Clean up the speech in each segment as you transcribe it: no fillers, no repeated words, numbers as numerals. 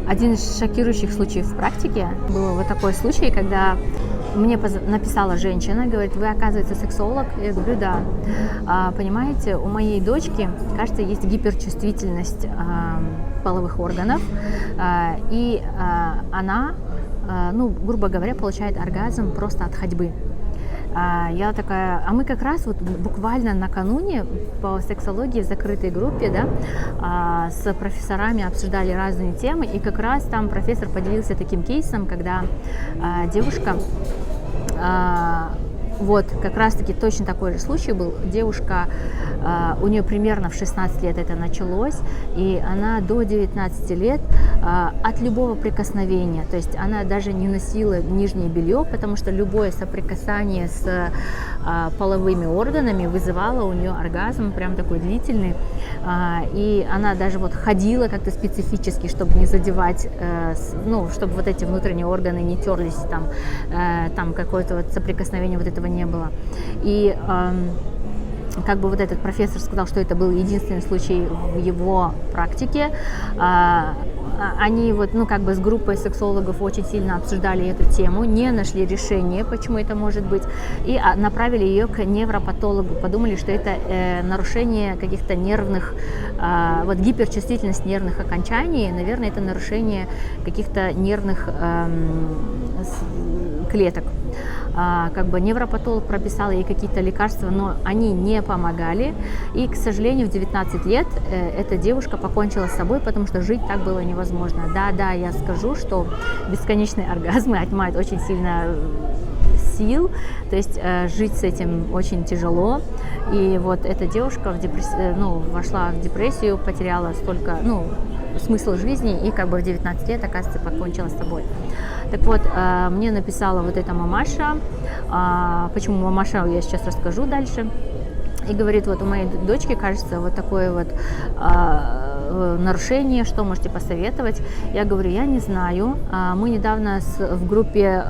Один из шокирующих случаев в практике был вот такой случай, когда мне написала женщина, говорит, вы, оказывается, сексолог? Я говорю, да. Понимаете, у моей дочки, кажется, есть гиперчувствительность половых органов, и она, ну, грубо говоря, получает оргазм просто от ходьбы. Я такая, а мы как раз вот буквально накануне по сексологии в закрытой группе, да, с профессорами обсуждали разные темы, и как раз там профессор поделился таким кейсом, когда девушка, вот как раз-таки точно такой же случай был, девушка, у нее примерно в 16 лет это началось, и она до 19 лет от любого прикосновения, то есть она даже не носила нижнее белье, потому что любое соприкасание с половыми органами вызывало у нее оргазм, прям такой длительный, и она даже вот ходила как-то специфически, чтобы не задевать, ну, чтобы вот эти внутренние органы не терлись, там какое-то вот соприкосновение вот этого не было. И как бы вот этот профессор сказал, что это был единственный случай в его практике. Они вот, ну, как бы с группой сексологов очень сильно обсуждали эту тему, не нашли решения, почему это может быть, и направили ее к невропатологу. Подумали, что это нарушение каких-то нервных, вот гиперчувствительность нервных окончаний, наверное, это нарушение каких-то нервных клеток. Как бы невропатолог прописал ей какие-то лекарства, но они не помогали. И, к сожалению, в 19 лет эта девушка покончила с собой, потому что жить так было невозможно. Да, я скажу, что бесконечные оргазмы отнимают очень сильно сил, то есть жить с этим очень тяжело. И вот эта девушка вошла в депрессию, потеряла столько, смысл жизни, и как бы в 19 лет, оказывается, покончила с собой. Так вот, мне написала вот эта мамаша, почему мамаша, я сейчас расскажу дальше, и говорит, вот у моей дочки, кажется, вот такое вот нарушение, что можете посоветовать? Я говорю, я не знаю, мы недавно в группе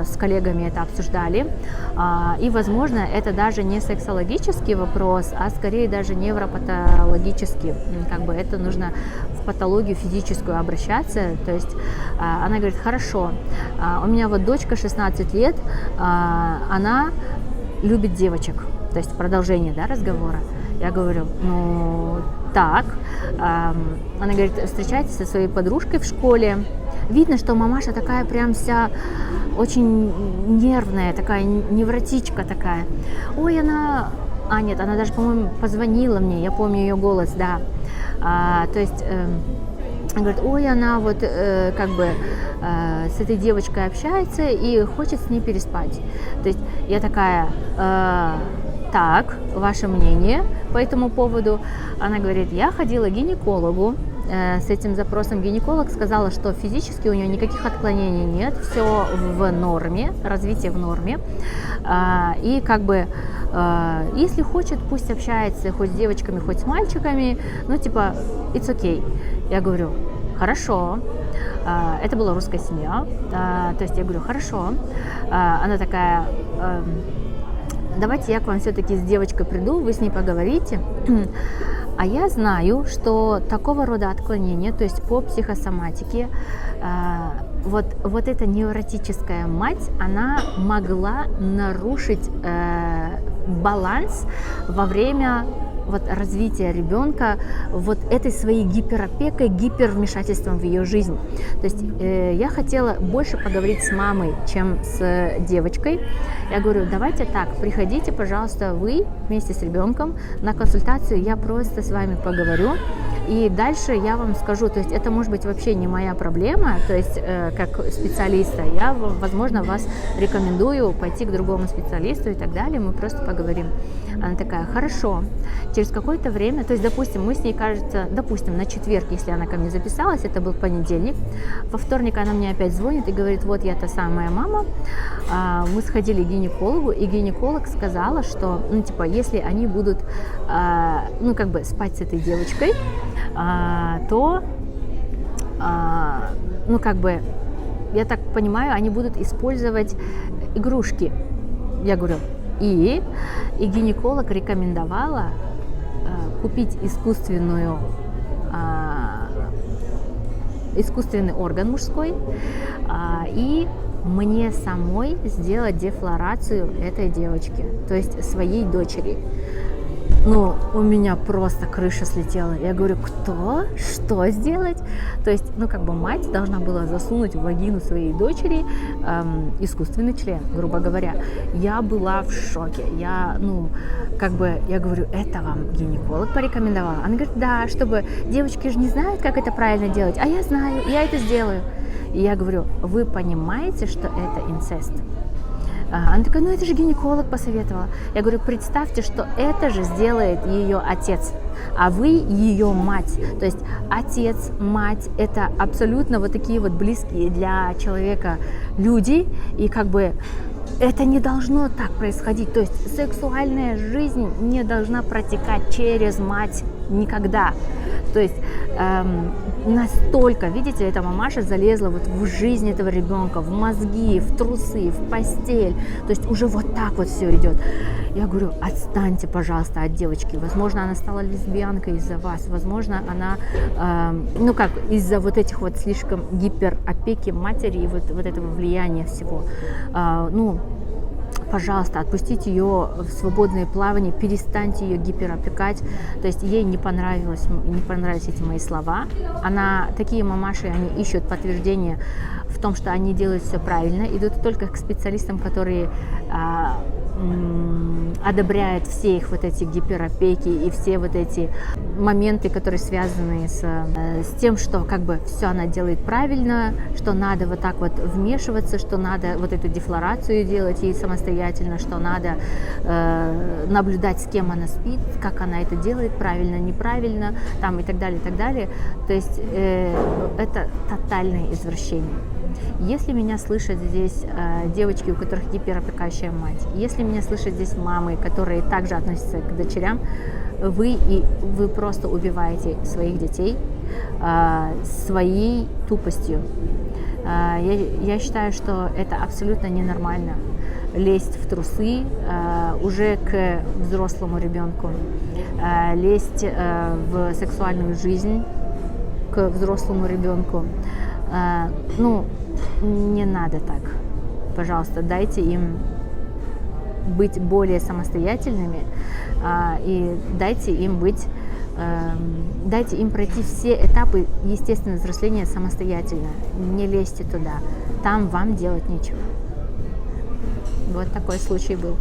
с коллегами это обсуждали, и, возможно, это даже не сексологический вопрос, а скорее даже невропатологический, как бы это нужно в патологию физическую обращаться, то есть она говорит, хорошо, у меня вот дочка 16 лет, она любит девочек, то есть продолжение, да, разговора. Я говорю, так. Она говорит, встречается со своей подружкой в школе. Видно, что мамаша такая прям вся очень нервная, такая невротичка такая. Ой, она даже, по-моему, позвонила мне, я помню ее голос, да. То есть говорит, ой, она вот как бы с этой девочкой общается и хочет с ней переспать. То есть я такая, так, ваше мнение по этому поводу? Она говорит, я ходила к гинекологу с этим запросом. Гинеколог сказала, что физически у нее никаких отклонений нет, все в норме, развитие в норме. И как бы, если хочет, пусть общается хоть с девочками, хоть с мальчиками, типа, it's okay. Я говорю, хорошо. Это была русская семья, то есть я говорю, хорошо. Она такая, давайте я к вам все-таки с девочкой приду, вы с ней поговорите. А я знаю, что такого рода отклонения, то есть по психосоматике, вот эта невротическая мать, она могла нарушить баланс во время вот развития ребенка вот этой своей гиперопекой, гипервмешательством в ее жизнь. То есть я хотела больше поговорить с мамой, чем с девочкой. Я говорю, давайте так, приходите, пожалуйста, вы вместе с ребенком на консультацию, я просто с вами поговорю. И дальше я вам скажу, то есть это может быть вообще не моя проблема, то есть как специалиста, я, возможно, вас рекомендую пойти к другому специалисту и так далее, мы просто поговорим. Она такая, хорошо. Через какое-то время, то есть, допустим, мы с ней, кажется, на четверг, если она ко мне записалась, это был понедельник, во вторник она мне опять звонит и говорит, вот я та самая мама, мы сходили к гинекологу, и гинеколог сказала, что, если они будут, спать с этой девочкой, то, я так понимаю, они будут использовать игрушки. Я говорю, и гинеколог рекомендовала купить искусственную искусственный орган мужской, и мне самой сделать дефлорацию этой девочки, то есть своей дочери. Ну, у меня просто крыша слетела. Я говорю, кто? Что сделать? То есть, ну, как бы мать должна была засунуть в вагину своей дочери искусственный член, грубо говоря. Я была в шоке. Я говорю, это вам гинеколог порекомендовал? Она говорит, да, чтобы девочки же не знают, как это правильно делать, а я знаю, я это сделаю. И я говорю, вы понимаете, что это инцест? Она такая, ну это же гинеколог посоветовала. Я говорю, представьте, что это же сделает ее отец, а вы ее мать. То есть отец, мать – это абсолютно вот такие вот близкие для человека люди, и как бы это не должно так происходить. То есть сексуальная жизнь не должна протекать через мать никогда. То есть настолько, видите, эта мамаша залезла вот в жизнь этого ребенка, в мозги, в трусы, в постель. То есть уже вот так вот все идет. Я говорю, отстаньте, пожалуйста, от девочки. Возможно, она стала лесбиянкой из-за вас. Возможно, она, из-за вот этих вот слишком гиперопеки матери и вот этого влияния всего. Пожалуйста, отпустите ее в свободное плавание, перестаньте ее гиперопекать. То есть ей не понравились эти мои слова. Такие мамаши, они ищут подтверждение в том, что они делают все правильно, идут только к специалистам, которые одобряют все их вот эти гиперопеки и все вот эти моменты, которые связаны с тем, что как бы все она делает правильно, что надо вот так вот вмешиваться, что надо вот эту дефлорацию делать ей самостоятельно, что надо наблюдать, с кем она спит, как она это делает, правильно, неправильно, там и так далее, и так далее. То есть это тотальное извращение. Если меня слышат здесь девочки, у которых гиперопекающая мать, если меня слышат здесь мамы, которые также относятся к дочерям, вы просто убиваете своих детей своей тупостью. Я считаю, что это абсолютно ненормально. Лезть в трусы уже к взрослому ребенку, лезть в сексуальную жизнь к взрослому ребенку. Не надо так. Пожалуйста, дайте им быть более самостоятельными и дайте им пройти все этапы естественного взросления самостоятельно. Не лезьте туда. Там вам делать нечего. Вот такой случай был.